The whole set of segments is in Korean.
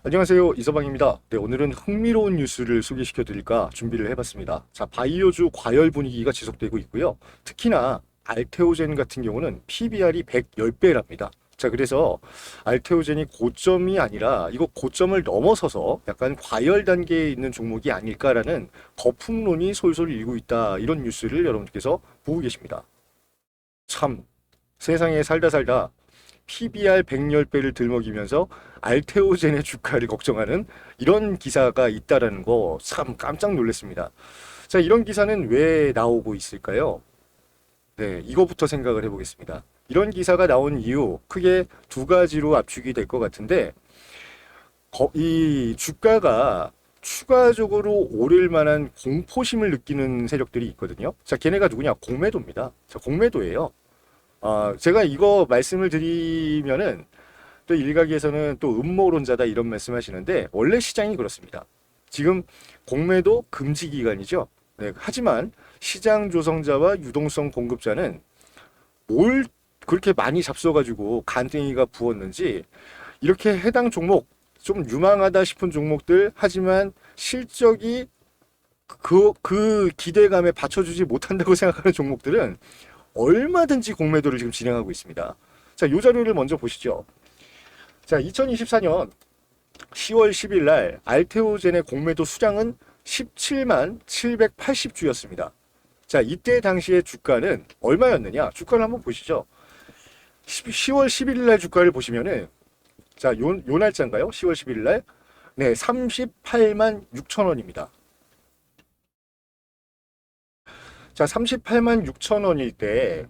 안녕하세요, 이서방입니다. 네, 오늘은 흥미로운 뉴스를 소개시켜 드릴까 준비를 해봤습니다. 자, 바이오주 과열 분위기가 지속되고 있고요. 특히나 알테오젠 같은 경우는 PBR이 110배랍니다. 자, 그래서 알테오젠이 고점이 아니라 이거 고점을 넘어서서 약간 과열 단계에 있는 종목이 아닐까라는 거품론이 솔솔 일고 있다. 이런 뉴스를 여러분께서 보고 계십니다. 참, 세상에 살다 살다 PBR 110배를 들먹이면서 알테오젠의 주가를 걱정하는 이런 기사가 있다라는 거 참 깜짝 놀랐습니다. 자, 이런 기사는 왜 나오고 있을까요? 네, 이거부터 생각을 해보겠습니다. 이런 기사가 나온 이유 크게 두 가지로 압축이 될 것 같은데 이 주가가 추가적으로 오를 만한 공포심을 느끼는 세력들이 있거든요. 자, 걔네가 누구냐? 공매도입니다. 자, 공매도예요. 제가 이거 말씀을 드리면은 또 일각에서는 또 음모론자다 이런 말씀 하시는데 원래 시장이 그렇습니다. 지금 공매도 금지 기간이죠. 네, 하지만 시장 조성자와 유동성 공급자는 뭘 그렇게 많이 잡숴가지고 간땡이가 부었는지 이렇게 해당 종목 좀 유망하다 싶은 종목들 하지만 실적이 그 기대감에 받쳐주지 못한다고 생각하는 종목들은 얼마든지 공매도를 지금 진행하고 있습니다. 자, 이 자료를 먼저 보시죠. 자, 2024년 10월 10일 날 알테오젠의 공매도 수량은 17만 780주였습니다. 자, 이때 당시의 주가는 얼마였느냐? 주가를 한번 보시죠. 10월 11일 날 주가를 보시면은 자, 요 날짜인가요? 10월 11일 날. 네, 38만 6천 원입니다. 자, 38만 6천 원일 때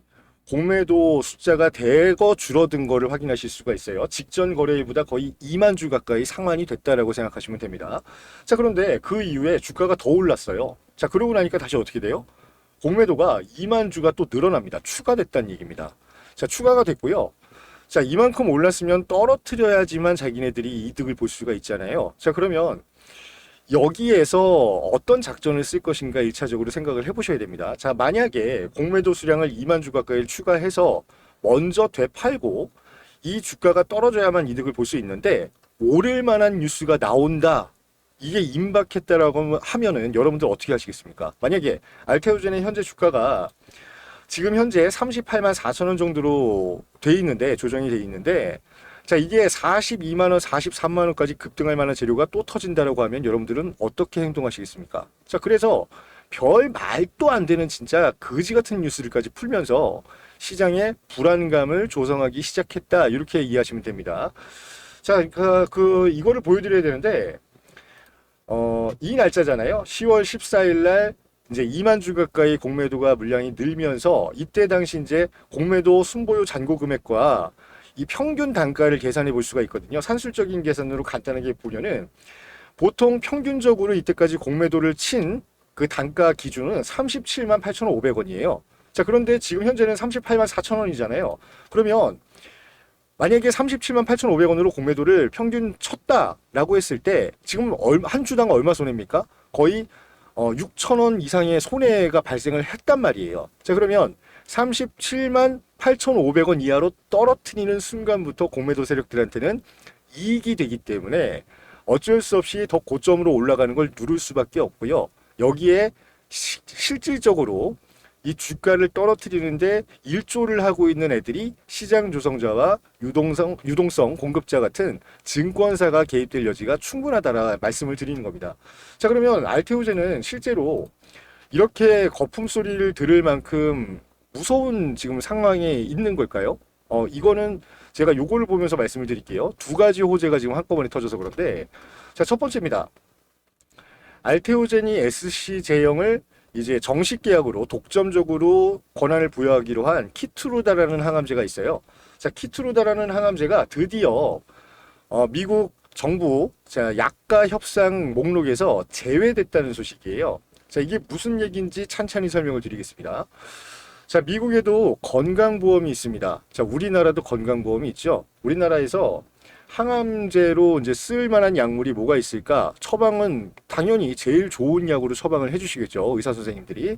공매도 숫자가 대거 줄어든 거를 확인하실 수가 있어요. 직전 거래일보다 거의 2만 주 가까이 상환이 됐다라고 생각하시면 됩니다. 자, 그런데 그 이후에 주가가 더 올랐어요. 자, 그러고 나니까 다시 어떻게 돼요? 공매도가 2만 주가 또 늘어납니다. 추가됐다는 얘기입니다. 자, 추가가 됐고요. 자, 이만큼 올랐으면 떨어뜨려야지만 자기네들이 이득을 볼 수가 있잖아요. 자, 그러면 여기에서 어떤 작전을 쓸 것인가 1차적으로 생각을 해보셔야 됩니다. 자, 만약에 공매도 수량을 2만 주 가까이 추가해서 먼저 되팔고 이 주가가 떨어져야만 이득을 볼 수 있는데 오를 만한 뉴스가 나온다. 이게 임박했다라고 하면은 여러분들 어떻게 하시겠습니까? 만약에 알테오젠의 현재 주가가 지금 현재 38만 4천 원 정도로 돼 있는데 조정이 돼 있는데 자, 이게 42만 원, 43만 원까지 급등할 만한 재료가 또 터진다라고 하면 여러분들은 어떻게 행동하시겠습니까? 자, 그래서 별 말도 안 되는 진짜 거지 같은 뉴스들까지 풀면서 시장에 불안감을 조성하기 시작했다. 이렇게 이해하시면 됩니다. 자, 이거를 보여드려야 되는데, 이 날짜잖아요. 10월 14일 날 이제 2만 주 가까이 공매도가 물량이 늘면서 이때 당시 이제 공매도 순보유 잔고 금액과 이 평균 단가를 계산해 볼 수가 있거든요. 산술적인 계산으로 간단하게 보면은 보통 평균적으로 이때까지 공매도를 친 그 단가 기준은 37만 8,500원이에요. 자, 그런데 지금 현재는 38만 4천 원이잖아요. 그러면 만약에 37만 8,500원으로 공매도를 평균 쳤다라고 했을 때 지금 한 주당 얼마 손해입니까? 거의 6천 원 이상의 손해가 발생을 했단 말이에요. 자, 그러면 37만 8,500원 이하로 떨어뜨리는 순간부터 공매도 세력들한테는 이익이 되기 때문에 어쩔 수 없이 더 고점으로 올라가는 걸 누를 수밖에 없고요. 여기에 실질적으로 이 주가를 떨어뜨리는데 일조를 하고 있는 애들이 시장 조성자와 유동성 공급자 같은 증권사가 개입될 여지가 충분하다라 말씀을 드리는 겁니다. 자, 그러면 알테오젠은 실제로 이렇게 거품 소리를 들을 만큼 무서운 지금 상황에 있는 걸까요? 이거는 제가 요거를 보면서 말씀을 드릴게요. 두 가지 호재가 지금 한꺼번에 터져서 그런데, 자, 첫 번째입니다. 알테오젠이 SC 제형을 이제 정식 계약으로 독점적으로 권한을 부여하기로 한 키트루다라는 항암제가 있어요. 자, 키트루다라는 항암제가 드디어 미국 정부 자, 약가 협상 목록에서 제외됐다는 소식이에요. 자, 이게 무슨 얘기인지 찬찬히 설명을 드리겠습니다. 자, 미국에도 건강보험이 있습니다. 자, 우리나라도 건강보험이 있죠. 우리나라에서 항암제로 이제 쓸 만한 약물이 뭐가 있을까? 처방은 당연히 제일 좋은 약으로 처방을 해주시겠죠. 의사 선생님들이.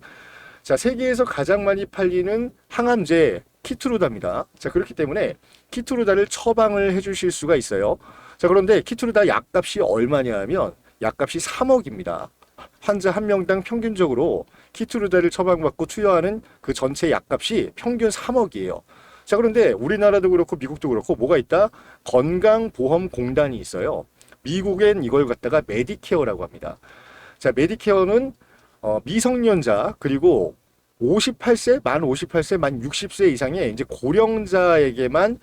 자, 세계에서 가장 많이 팔리는 항암제 키트루다입니다. 자, 그렇기 때문에 키트루다를 처방을 해주실 수가 있어요. 자, 그런데 키투르다 약값이 얼마냐 하면 약값이 3억입니다. 환자 한 명당 평균적으로 키투르다를 처방받고 투여하는 그 전체 약값이 평균 3억이에요. 자, 그런데 우리나라도 그렇고 미국도 그렇고 뭐가 있다? 건강보험공단이 있어요. 미국엔 이걸 갖다가 메디케어라고 합니다. 자, 메디케어는 미성년자 그리고 58세, 만 58세, 만 60세 이상의 이제 고령자에게만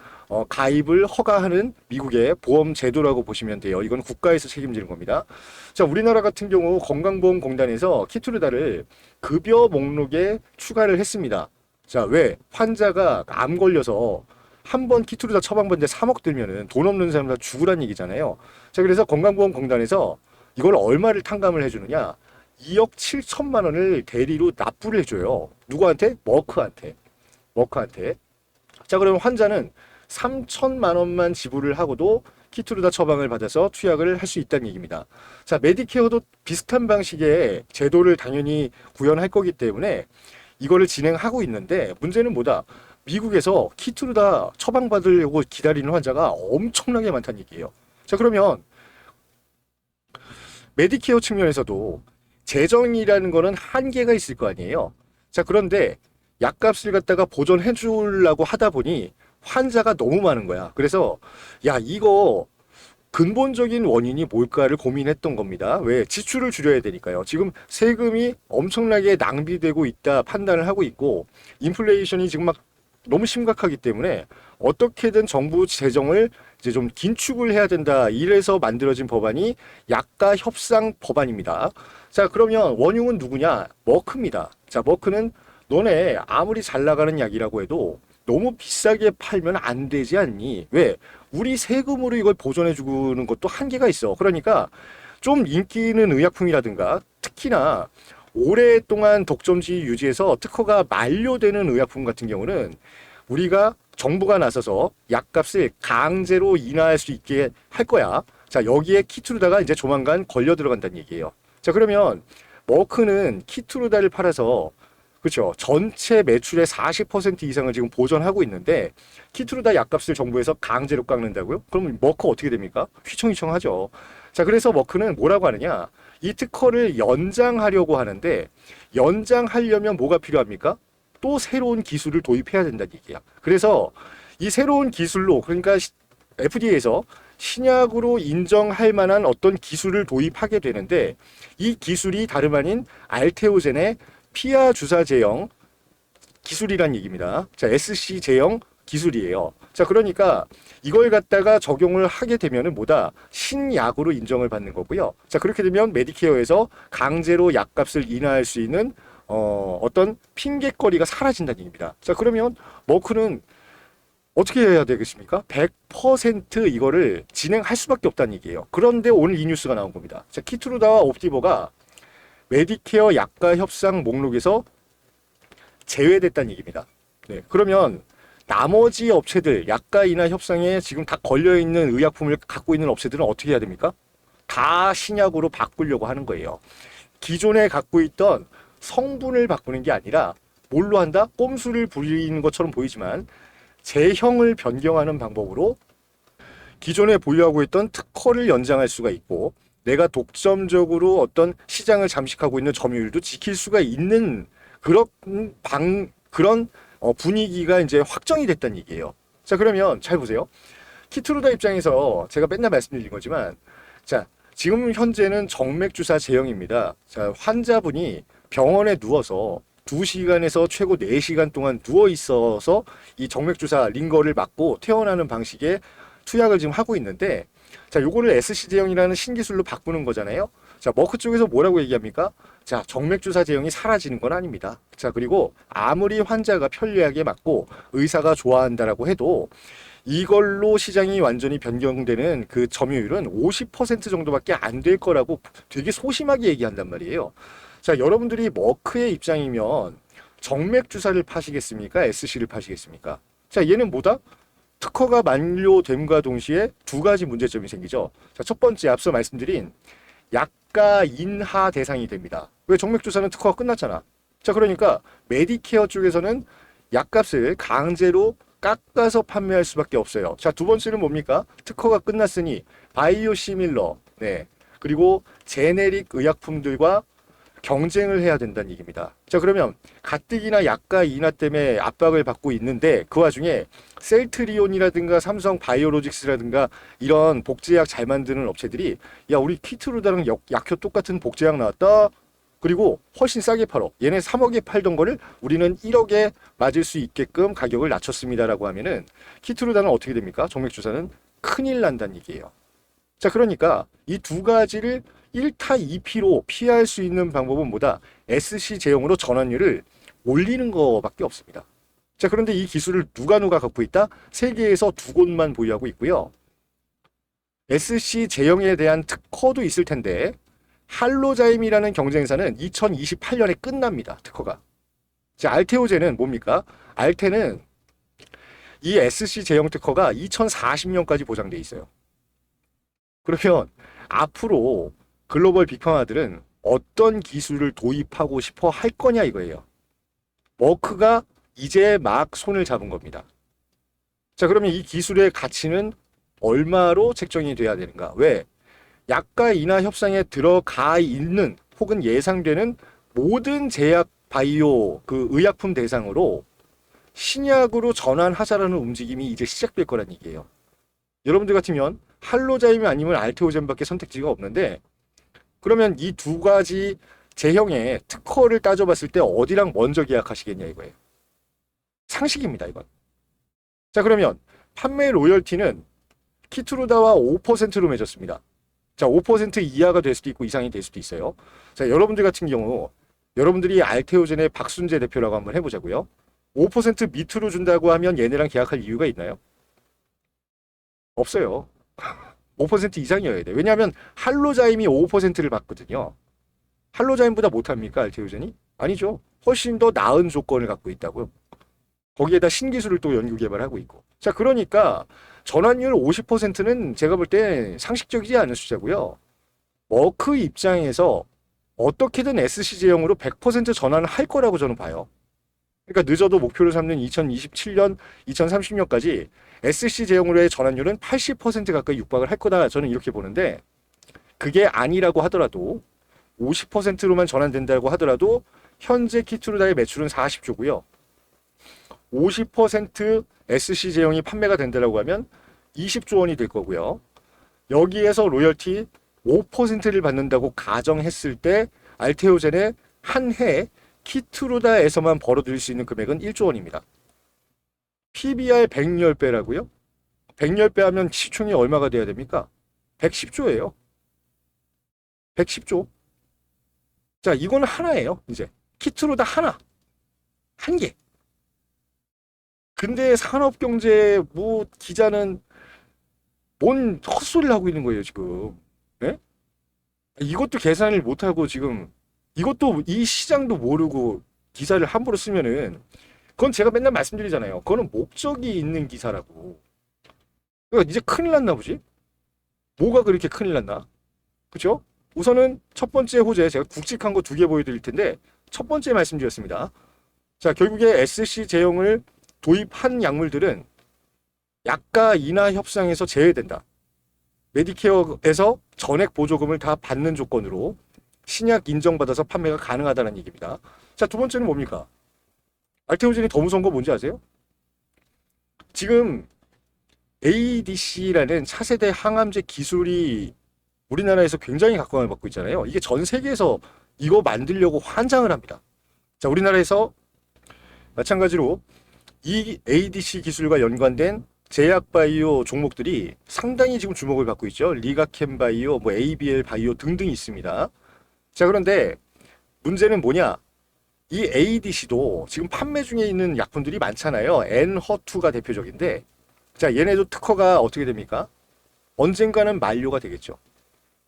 가입을 허가하는 미국의 보험 제도라고 보시면 돼요. 이건 국가에서 책임지는 겁니다. 자, 우리나라 같은 경우 건강보험공단에서 키투르다를 급여 목록에 추가를 했습니다. 자, 왜? 환자가 암 걸려서 한 번 키투르다 처방받는데 3억 들면은 돈 없는 사람 다 죽으란 얘기잖아요. 자, 그래서 건강보험공단에서 이걸 얼마를 탕감을 해주느냐? 2억 7천만 원을 대리로 납부를 해줘요. 누구한테? 머크한테. 머크한테. 자, 그러면 환자는 3천만 원만 지불을 하고도 키투르다 처방을 받아서 투약을 할 수 있다는 얘기입니다. 자, 메디케어도 비슷한 방식의 제도를 당연히 구현할 거기 때문에 이거를 진행하고 있는데 문제는 뭐다? 미국에서 키투르다 처방받으려고 기다리는 환자가 엄청나게 많다는 얘기예요. 자, 그러면 메디케어 측면에서도 재정이라는 거는 한계가 있을 거 아니에요. 자, 그런데 약값을 갖다가 보존해 주려고 하다 보니 환자가 너무 많은 거야. 그래서 야, 이거 근본적인 원인이 뭘까를 고민했던 겁니다. 왜? 지출을 줄여야 되니까요. 지금 세금이 엄청나게 낭비되고 있다 판단을 하고 있고 인플레이션이 지금 막 너무 심각하기 때문에 어떻게든 정부 재정을 이제 좀 긴축을 해야 된다. 이래서 만들어진 법안이 약가 협상 법안입니다. 자, 그러면 원흉은 누구냐? 머크입니다. 자, 머크는 너네 아무리 잘 나가는 약이라고 해도 너무 비싸게 팔면 안 되지 않니? 왜? 우리 세금으로 이걸 보존해 주는 것도 한계가 있어. 그러니까 좀 인기 있는 의약품이라든가 특히나 오랫동안 독점지 유지해서 특허가 만료되는 의약품 같은 경우는 우리가 정부가 나서서 약값을 강제로 인하할 수 있게 할 거야. 자, 여기에 키투르다가 이제 조만간 걸려 들어간다는 얘기예요. 자, 그러면 머크는 키투르다를 팔아서 그렇죠. 전체 매출의 40% 이상을 지금 보전하고 있는데 키투르다 약값을 정부에서 강제로 깎는다고요? 그럼 머크 어떻게 됩니까? 휘청휘청하죠. 자, 그래서 머크는 뭐라고 하느냐? 이 특허를 연장하려고 하는데 연장하려면 뭐가 필요합니까? 또 새로운 기술을 도입해야 된다는 얘기야. 그래서 이 새로운 기술로 그러니까 FDA에서 신약으로 인정할 만한 어떤 기술을 도입하게 되는데 이 기술이 다름 아닌 알테오젠의 피하 주사 제형 기술이란 얘기입니다. 자, SC 제형 기술이에요. 자, 그러니까 이걸 갖다가 적용을 하게 되면은 뭐다? 신약으로 인정을 받는 거고요. 자, 그렇게 되면 메디케어에서 강제로 약값을 인하할 수 있는 어떤 핑계거리가 사라진다는 얘기입니다. 자, 그러면 머크는 어떻게 해야 되겠습니까? 100% 이거를 진행할 수밖에 없다는 얘기예요. 그런데 오늘 이 뉴스가 나온 겁니다. 자, 키투르다와 옵디버가 메디케어 약가 협상 목록에서 제외됐다는 얘기입니다. 네, 그러면 나머지 업체들 약가 인하 협상에 지금 다 걸려있는 의약품을 갖고 있는 업체들은 어떻게 해야 됩니까? 다 신약으로 바꾸려고 하는 거예요. 기존에 갖고 있던 성분을 바꾸는 게 아니라 뭘로 한다? 꼼수를 부리는 것처럼 보이지만 제형을 변경하는 방법으로 기존에 보유하고 있던 특허를 연장할 수가 있고 내가 독점적으로 어떤 시장을 잠식하고 있는 점유율도 지킬 수가 있는 그런 분위기가 이제 확정이 됐다는 얘기예요. 자, 그러면 잘 보세요. 키투르다 입장에서 제가 맨날 말씀드린 거지만 자, 지금 현재는 정맥주사 제형입니다. 자, 환자분이 병원에 누워서 2시간에서 최고 4시간 동안 누워 있어서 이 정맥주사 링거를 맞고 퇴원하는 방식의 투약을 지금 하고 있는데 자, 요거를 SC 제형이라는 신기술로 바꾸는 거잖아요. 자, 머크 쪽에서 뭐라고 얘기합니까? 자, 정맥주사 제형이 사라지는 건 아닙니다. 자, 그리고 아무리 환자가 편리하게 맞고 의사가 좋아한다라고 해도 이걸로 시장이 완전히 변경되는 그 점유율은 50% 정도밖에 안 될 거라고 되게 소심하게 얘기한단 말이에요. 자, 여러분들이 머크의 입장이면 정맥주사를 파시겠습니까? SC를 파시겠습니까? 자, 얘는 뭐다? 특허가 만료됨과 동시에 두 가지 문제점이 생기죠. 자, 첫 번째 앞서 말씀드린 약가 인하 대상이 됩니다. 왜? 정맥주사는 특허가 끝났잖아. 자, 그러니까 메디케어 쪽에서는 약값을 강제로 깎아서 판매할 수밖에 없어요. 자, 두 번째는 뭡니까? 특허가 끝났으니 바이오 시밀러, 네, 그리고 제네릭 의약품들과 경쟁을 해야 된다는 얘기입니다. 자, 그러면 가뜩이나 약가 인하 때문에 압박을 받고 있는데 그 와중에 셀트리온이라든가 삼성 바이오로직스라든가 이런 복제약 잘 만드는 업체들이 야, 우리 키트루다랑 약효 똑같은 복제약 나왔다. 그리고 훨씬 싸게 팔어. 얘네 3억에 팔던 거를 우리는 1억에 맞을 수 있게끔 가격을 낮췄습니다라고 하면은 키트루다는 어떻게 됩니까? 정맥주사는 큰일 난다는 얘기예요. 자, 그러니까 이 두 가지를 1타 2피로 피할 수 있는 방법은 뭐다? SC 제형으로 전환율을 올리는 거밖에 없습니다. 자, 그런데 이 기술을 누가 갖고 있다? 세계에서 두 곳만 보유하고 있고요. SC 제형에 대한 특허도 있을 텐데 할로자임이라는 경쟁사는 2028년에 끝납니다. 특허가. 자, 알테오젠은 뭡니까? 알테는 이 SC 제형 특허가 2040년까지 보장돼 있어요. 그러면 앞으로 글로벌 빅파마들은 어떤 기술을 도입하고 싶어 할 거냐 이거예요. 머크가 이제 막 손을 잡은 겁니다. 자, 그러면 이 기술의 가치는 얼마로 책정이 돼야 되는가? 왜? 약가 인하 협상에 들어가 있는 혹은 예상되는 모든 제약 바이오 그 의약품 대상으로 신약으로 전환하자라는 움직임이 이제 시작될 거란 얘기예요. 여러분들 같으면 할로자임이 아니면 알테오젠밖에 선택지가 없는데 그러면 이 두 가지 제형의 특허를 따져봤을 때 어디랑 먼저 계약하시겠냐 이거예요. 상식입니다, 이건. 자, 그러면 판매 로열티는 키트루다와 5%로 맺었습니다. 자, 5% 이하가 될 수도 있고 이상이 될 수도 있어요. 자, 여러분들 같은 경우 여러분들이 알테오젠의 박순재 대표라고 한번 해보자고요. 5% 밑으로 준다고 하면 얘네랑 계약할 이유가 있나요? 없어요. 5% 이상이어야 돼. 왜냐하면 할로자임이 5%를 받거든요. 할로자임보다 못합니까, 알테오젠이? 아니죠. 훨씬 더 나은 조건을 갖고 있다고요. 거기에다 신기술을 또 연구 개발하고 있고. 자, 그러니까 전환율 50%는 제가 볼 때 상식적이지 않은 숫자고요. 머크 입장에서 어떻게든 SC 제형으로 100% 전환을 할 거라고 저는 봐요. 그러니까 늦어도 목표를 삼는 2027년, 2030년까지 SC 제형으로의 전환율은 80% 가까이 육박을 할 거다. 저는 이렇게 보는데 그게 아니라고 하더라도 50%로만 전환된다고 하더라도 현재 키트루다의 매출은 40조고요. 50% SC 제형이 판매가 된다고 하면 20조 원이 될 거고요. 여기에서 로열티 5%를 받는다고 가정했을 때 알테오젠의 한 해 키트루다에서만 벌어들일 수 있는 금액은 1조 원입니다. PBR 110배라고요? 110배 하면 시총이 얼마가 돼야 됩니까? 110조예요. 110조. 자, 이거는 하나예요. 이제 키트루다 하나. 한 개. 근데 산업경제 뭐 기자는 뭔 헛소리를 하고 있는 거예요, 지금. 네? 이것도 계산을 못하고 지금 이것도 이 시장도 모르고 기사를 함부로 쓰면은 그건 제가 맨날 말씀드리잖아요. 그거는 목적이 있는 기사라고. 그러니까 이제 큰일 났나 보지? 뭐가 그렇게 큰일 났나? 그죠? 우선은 첫 번째 호재 제가 굵직한 거 2개 보여드릴 텐데 첫 번째 말씀드렸습니다. 자, 결국에 SC 제형을 도입한 약물들은 약가 인하 협상에서 제외된다. 메디케어에서 전액 보조금을 다 받는 조건으로 신약 인정받아서 판매가 가능하다는 얘기입니다. 자, 두 번째는 뭡니까? 알테오젠이 더 무서운 거 뭔지 아세요? 지금 ADC라는 차세대 항암제 기술이 우리나라에서 굉장히 각광을 받고 있잖아요. 이게 전 세계에서 이거 만들려고 환장을 합니다. 자, 우리나라에서 마찬가지로 이 ADC 기술과 연관된 제약 바이오 종목들이 상당히 지금 주목을 받고 있죠. 리가캠 바이오, 뭐 ABL 바이오 등등이 있습니다. 자, 그런데 문제는 뭐냐? 이 ADC도 지금 판매 중에 있는 약품들이 많잖아요. 엔허2가 대표적인데, 자, 얘네도 특허가 어떻게 됩니까? 언젠가는 만료가 되겠죠.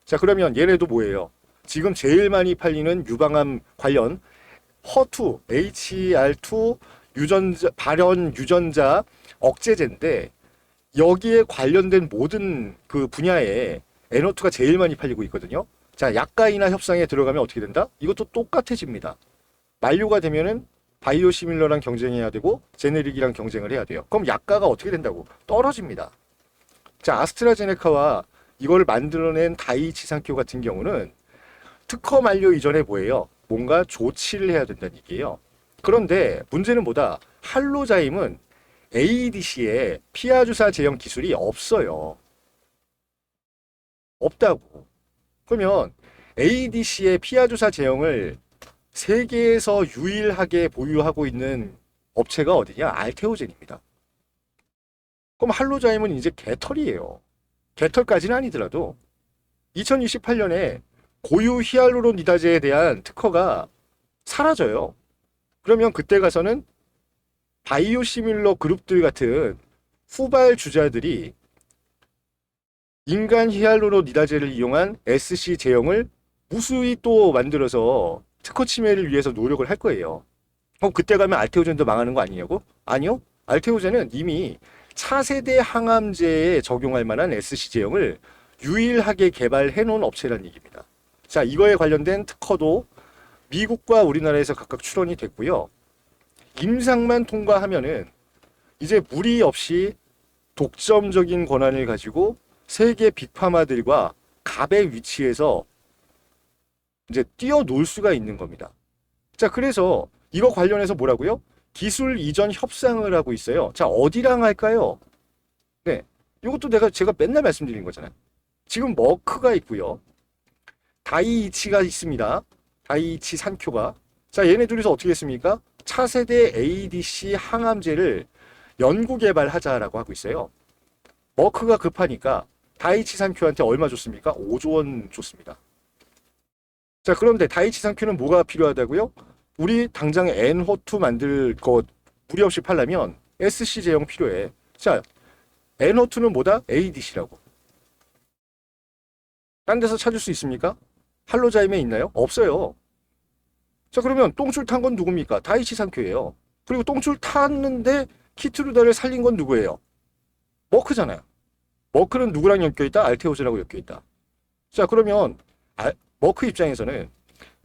자, 그러면 얘네도 뭐예요? 지금 제일 많이 팔리는 유방암 관련 허2, HER2 유전자, 발현 유전자 억제제인데 여기에 관련된 모든 그 분야에 엔허2가 제일 많이 팔리고 있거든요. 자, 약가 인하 협상에 들어가면 어떻게 된다? 이것도 똑같아집니다. 만료가 되면은 바이오시밀러랑 경쟁해야 되고 제네릭이랑 경쟁을 해야 돼요. 그럼 약가가 어떻게 된다고? 떨어집니다. 자, 아스트라제네카와 이걸 만들어낸 다이이치 산큐 같은 경우는 특허 만료 이전에 뭐예요? 뭔가 조치를 해야 된다는 얘기예요. 그런데 문제는 뭐다? 할로자임은 ADC에 피하 주사 제형 기술이 없어요. 없다고. 그러면 ADC의 피하 주사 제형을 세계에서 유일하게 보유하고 있는 업체가 어디냐? 알테오젠입니다. 그럼 할로자임은 이제 개털이에요. 개털까지는 아니더라도 2028년에 고유 히알루론니다제에 대한 특허가 사라져요. 그러면 그때 가서는 바이오시밀러 그룹들 같은 후발 주자들이 인간 히알루론니다제를 이용한 SC 제형을 무수히 또 만들어서 특허 침해를 위해서 노력을 할 거예요. 그럼 그때 가면 알테오젠도 망하는 거 아니냐고? 아니요. 알테오젠은 이미 차세대 항암제에 적용할 만한 SC 제형을 유일하게 개발해 놓은 업체라는 얘기입니다. 자, 이거에 관련된 특허도 미국과 우리나라에서 각각 출원이 됐고요. 임상만 통과하면은 이제 무리 없이 독점적인 권한을 가지고 세계 빅파마들과 갑의 위치에서 이제 뛰어놀 수가 있는 겁니다. 자, 그래서 이거 관련해서 뭐라고요? 기술 이전 협상을 하고 있어요. 자, 어디랑 할까요? 네, 이것도 제가 맨날 말씀드린 거잖아요. 지금 머크가 있고요. 다이이치가 있습니다. 다이이치 산큐가. 자, 얘네 둘이서 어떻게 했습니까? 차세대 ADC 항암제를 연구 개발하자라고 하고 있어요. 머크가 급하니까 다이이치 산큐한테 얼마 줬습니까? 5조 원 줬습니다. 자, 그런데 다이이치 산큐는 뭐가 필요하다고요? 우리 당장 N호투 만들 거 무리 없이 팔려면 SC 제형 필요해. 자, N호투는 뭐다? ADC라고. 딴 데서 찾을 수 있습니까? 할로자임에 있나요? 없어요. 자, 그러면 똥줄 탄 건 누굽니까? 다이이치 산큐예요. 그리고 똥줄 탔는데 키트루다를 살린 건 누구예요? 머크잖아요. 머크는 누구랑 엮여있다? 알테오즈라고 엮여있다. 자, 그러면 머크 입장에서는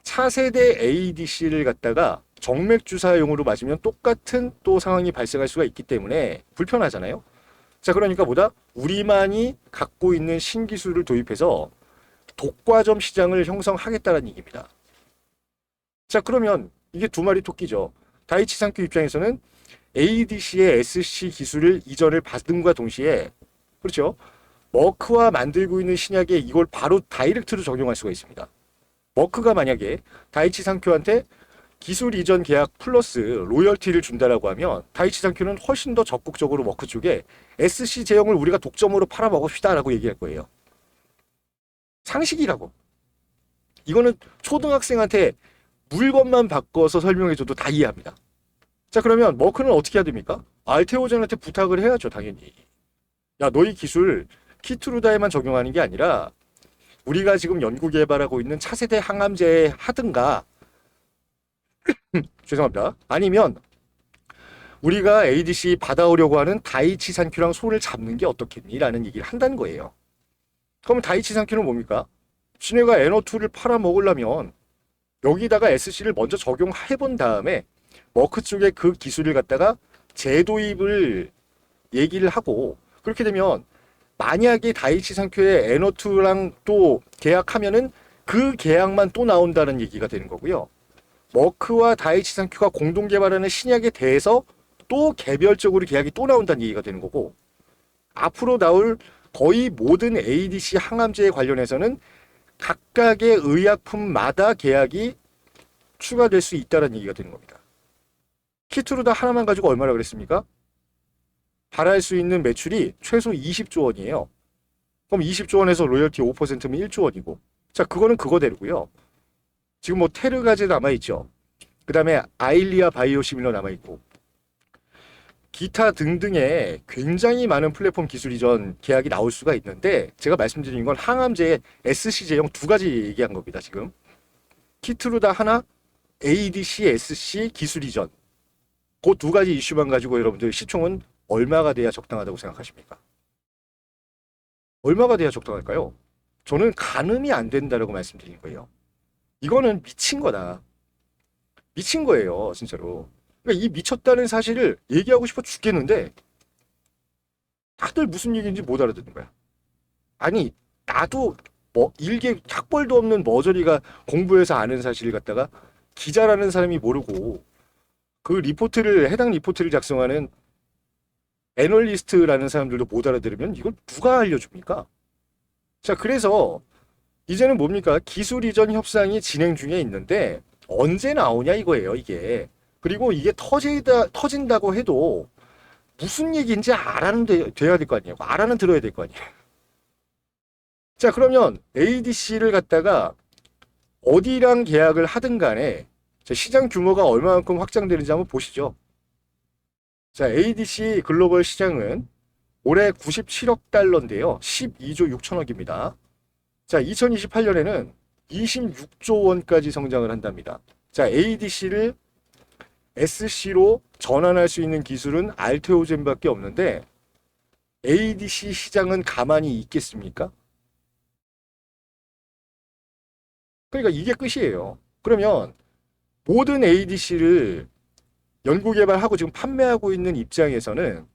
차세대 ADC를 갖다가 정맥주사용으로 맞으면 똑같은 또 상황이 발생할 수가 있기 때문에 불편하잖아요. 자, 그러니까 뭐다? 우리만이 갖고 있는 신기술을 도입해서 독과점 시장을 형성하겠다는 얘기입니다. 자, 그러면 이게 두 마리 토끼죠. 다이이치 산큐 입장에서는 ADC의 SC 기술을 이전을 받음과 동시에, 그렇죠, 머크와 만들고 있는 신약에 이걸 바로 다이렉트로 적용할 수가 있습니다. 머크가 만약에 다이이치 산큐한테 기술 이전 계약 플러스 로열티를 준다라고 하면 다이이치 산큐는 훨씬 더 적극적으로 머크 쪽에 SC 제형을 우리가 독점으로 팔아먹읍시다라고 얘기할 거예요. 상식이라고. 이거는 초등학생한테 물건만 바꿔서 설명해줘도 다 이해합니다. 자, 그러면 머크는 어떻게 해야 됩니까? 알테오젠한테 부탁을 해야죠, 당연히. 야, 너희 기술 키트루다에만 적용하는 게 아니라 우리가 지금 연구 개발하고 있는 차세대 항암제에 하든가 죄송합니다. 아니면 우리가 ADC 받아오려고 하는 다이이치 산큐랑 손을 잡는 게 어떻겠니? 라는 얘기를 한다는 거예요. 그러면 다이이치 산큐는 뭡니까? 지네가 NO2를 팔아먹으려면 여기다가 SC를 먼저 적용해 본 다음에 머크 쪽에 그 기술을 갖다가 재도입을 얘기를 하고, 그렇게 되면 만약에 다이이치 산큐의 NO2랑 또 계약하면은 그 계약만 또 나온다는 얘기가 되는 거고요. 머크와 다이이치 산큐가 공동 개발하는 신약에 대해서 또 개별적으로 계약이 또 나온다는 얘기가 되는 거고, 앞으로 나올 거의 모든 ADC 항암제에 관련해서는 각각의 의약품마다 계약이 추가될 수 있다는 얘기가 되는 겁니다. 키트루다 하나만 가지고 얼마나 그랬습니까? 바랄 수 있는 매출이 최소 20조 원이에요. 그럼 20조 원에서 로열티 5%면 1조 원이고. 자, 그거는 그거대로고요. 지금 뭐 테르가제 남아있죠. 그 다음에 아일리아 바이오시밀러 남아있고. 기타 등등의 굉장히 많은 플랫폼 기술 이전 계약이 나올 수가 있는데, 제가 말씀드린 건 항암제의 SC 제형 두 가지 얘기한 겁니다, 지금. 키트루다 하나, ADC, SC 기술 이전. 그 두 가지 이슈만 가지고 여러분들 시총은 얼마가 돼야 적당하다고 생각하십니까? 얼마가 돼야 적당할까요? 저는 가늠이 안 된다라고 말씀드린 거예요. 이거는 미친 거다. 미친 거예요, 진짜로. 그러니까 이 미쳤다는 사실을 얘기하고 싶어 죽겠는데 다들 무슨 얘기인지 못 알아듣는 거야. 아니, 나도 뭐 일개 학벌도 없는 머저리가 공부해서 아는 사실을 갖다가 기자라는 사람이 모르고 그 리포트를 해당 리포트를 작성하는 애널리스트라는 사람들도 못 알아들으면 이걸 누가 알려줍니까? 자, 그래서 이제는 뭡니까? 기술 이전 협상이 진행 중에 있는데 언제 나오냐 이거예요, 이게. 그리고 이게 터진다고 해도 무슨 얘기인지 돼야 될 거 아니에요. 알아는 들어야 될 거 아니에요. 자, 그러면 ADC를 갖다가 어디랑 계약을 하든 간에 시장 규모가 얼마만큼 확장되는지 한번 보시죠. 자, ADC 글로벌 시장은 올해 97억 달러인데요. 12조 6천억입니다. 자, 2028년에는 26조 원까지 성장을 한답니다. 자, ADC를 SC로 전환할 수 있는 기술은 알테오젠밖에 없는데 ADC 시장은 가만히 있겠습니까? 그러니까 이게 끝이에요. 그러면 모든 ADC를 연구개발하고 지금 판매하고 있는 입장에서는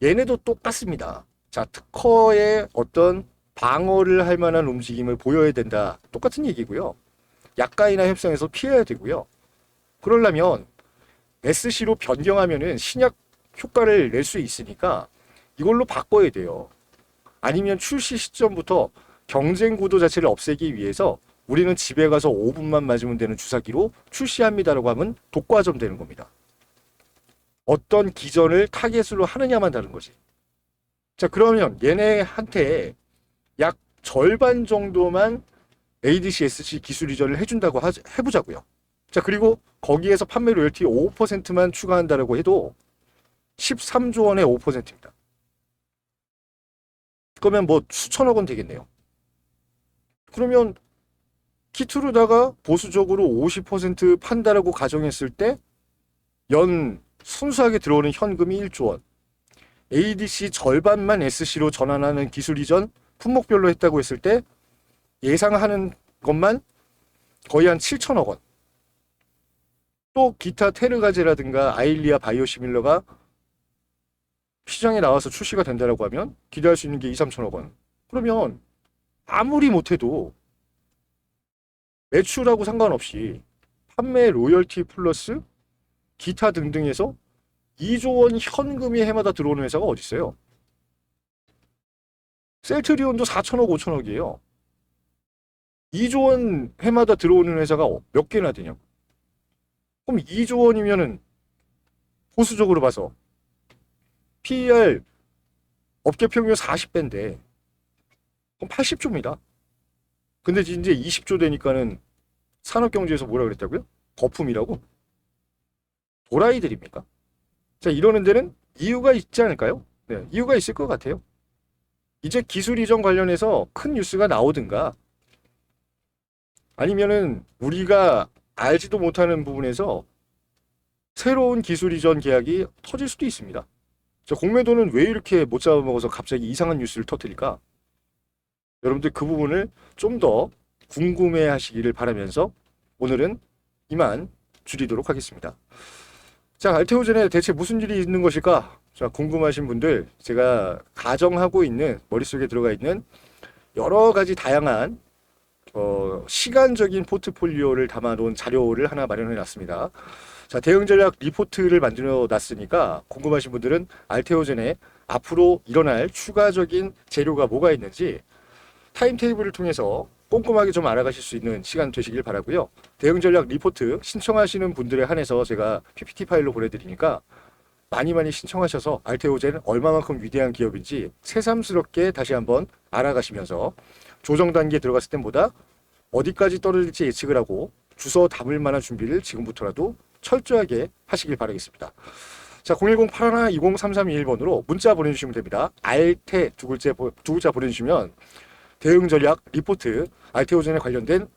얘네도 똑같습니다. 자, 특허의 어떤 방어를 할 만한 움직임을 보여야 된다. 똑같은 얘기고요. 약가이나 협상에서 피해야 되고요. 그러려면 SC로 변경하면은 신약 효과를 낼 수 있으니까 이걸로 바꿔야 돼요. 아니면 출시 시점부터 경쟁 구도 자체를 없애기 위해서 우리는 집에 가서 5분만 맞으면 되는 주사기로 출시합니다라고 하면 독과점 되는 겁니다. 어떤 기전을 타겟으로 하느냐만 다른 거지. 자, 그러면 얘네한테 약 절반 정도만 ADC, SC 기술 이전을 해준다고 해보자고요. 자, 그리고 거기에서 판매 로열티 5%만 추가한다라고 해도 13조 원의 5%입니다. 그러면 뭐 수천억 원 되겠네요. 그러면 키트루다가 보수적으로 50% 판다라고 가정했을 때 연 순수하게 들어오는 현금이 1조 원. ADC 절반만 SC로 전환하는 기술 이전 품목별로 했다고 했을 때 예상하는 것만 거의 한 7천억 원. 또 기타 테르가제라든가 아일리아 바이오시밀러가 시장에 나와서 출시가 된다라고 하면 기대할 수 있는 게 2, 3천억 원. 그러면 아무리 못해도 매출하고 상관없이 판매 로열티 플러스 기타 등등에서 2조 원 현금이 해마다 들어오는 회사가 어디 있어요? 셀트리온도 4천억, 5천억이에요. 2조 원 해마다 들어오는 회사가 몇 개나 되냐? 그럼 2조 원이면은 보수적으로 봐서 PER 업계 평균 40배인데 그럼 80조입니다. 근데 이제 20조 되니까는 산업경제에서 뭐라 그랬다고요? 거품이라고? 도라이들입니까? 자, 이러는 데는 이유가 있지 않을까요? 네, 이유가 있을 것 같아요. 이제 기술 이전 관련해서 큰 뉴스가 나오든가 아니면은 우리가 알지도 못하는 부분에서 새로운 기술 이전 계약이 터질 수도 있습니다. 자, 공매도는 왜 이렇게 못 잡아먹어서 갑자기 이상한 뉴스를 터뜨릴까? 여러분들 그 부분을 좀 더 궁금해 하시기를 바라면서 오늘은 이만 줄이도록 하겠습니다. 자, 알테오젠에 대체 무슨 일이 있는 것일까? 자, 궁금하신 분들, 제가 가정하고 있는, 머릿속에 들어가 있는 여러 가지 다양한 시간적인 포트폴리오를 담아놓은 자료를 하나 마련해 놨습니다. 자, 대응 전략 리포트를 만들어 놨으니까 궁금하신 분들은 알테오젠에 앞으로 일어날 추가적인 재료가 뭐가 있는지 타임테이블을 통해서 꼼꼼하게 좀 알아가실 수 있는 시간 되시길 바라고요. 대응 전략 리포트 신청하시는 분들에 한해서 제가 PPT 파일로 보내드리니까 많이 신청하셔서 알테오젠은 얼마만큼 위대한 기업인지 새삼스럽게 다시 한번 알아가시면서 조정 단계에 들어갔을 때보다 어디까지 떨어질지 예측을 하고 주워 담을 만한 준비를 지금부터라도 철저하게 하시길 바라겠습니다. 자, 010-8120-3321번으로 문자 보내주시면 됩니다. 알테 두 글자 보내주시면 대응 전략 리포트 알테오젠에 관련된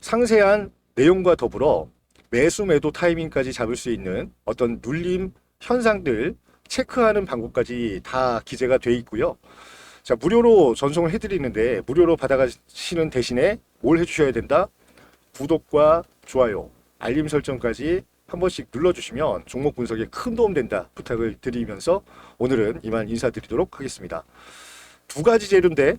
상세한 내용과 더불어 매수 매도 타이밍까지 잡을 수 있는 어떤 눌림 현상들 체크하는 방법까지 다 기재가 돼 있고요. 자, 무료로 전송을 해드리는데 무료로 받아가시는 대신에 뭘 해주셔야 된다? 구독과 좋아요, 알림 설정까지 한 번씩 눌러주시면 종목 분석에 큰 도움 된다 부탁을 드리면서 오늘은 이만 인사드리도록 하겠습니다. 두 가지 재료인데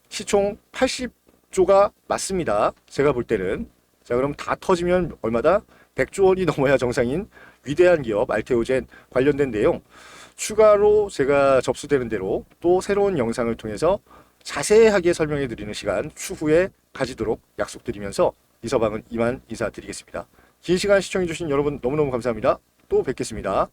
시총 80조가 맞습니다. 제가 볼 때는. 자, 그럼 다 터지면 얼마다? 100조 원이 넘어야 정상인 위대한 기업 알테오젠 관련된 내용 추가로 제가 접수되는 대로 또 새로운 영상을 통해서 자세하게 설명해 드리는 시간 추후에 가지도록 약속드리면서 이서방은 이만 인사드리겠습니다. 긴 시간 시청해 주신 여러분 너무너무 감사합니다. 또 뵙겠습니다.